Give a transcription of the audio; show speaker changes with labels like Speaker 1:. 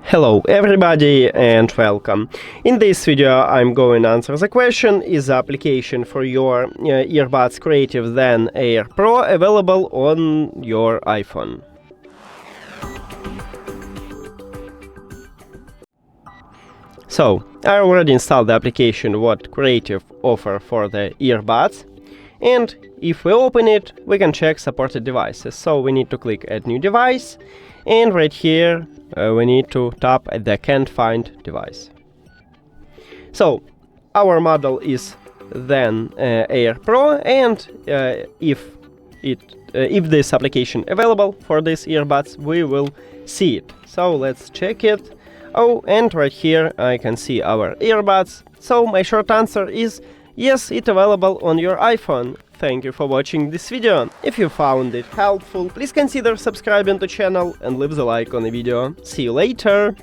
Speaker 1: Hello everybody and welcome. In this video I'm going to answer the question: is the application for your earbuds Creative Zen Air Pro available on your iPhone? So, I already installed the application what Creative offer for the earbuds, and if we open it we can check supported devices. So we need to click add new device, and right here we need to tap at the can't find device. So our model is Zen Air Pro, and if this application available for these earbuds, we will see it. So let's check it. Oh, and right here I can see our earbuds. So my short answer is yes, it's available on your iPhone. Thank you for watching this video. If you found it helpful, please consider subscribing to the channel and leave the like on the video. See you later!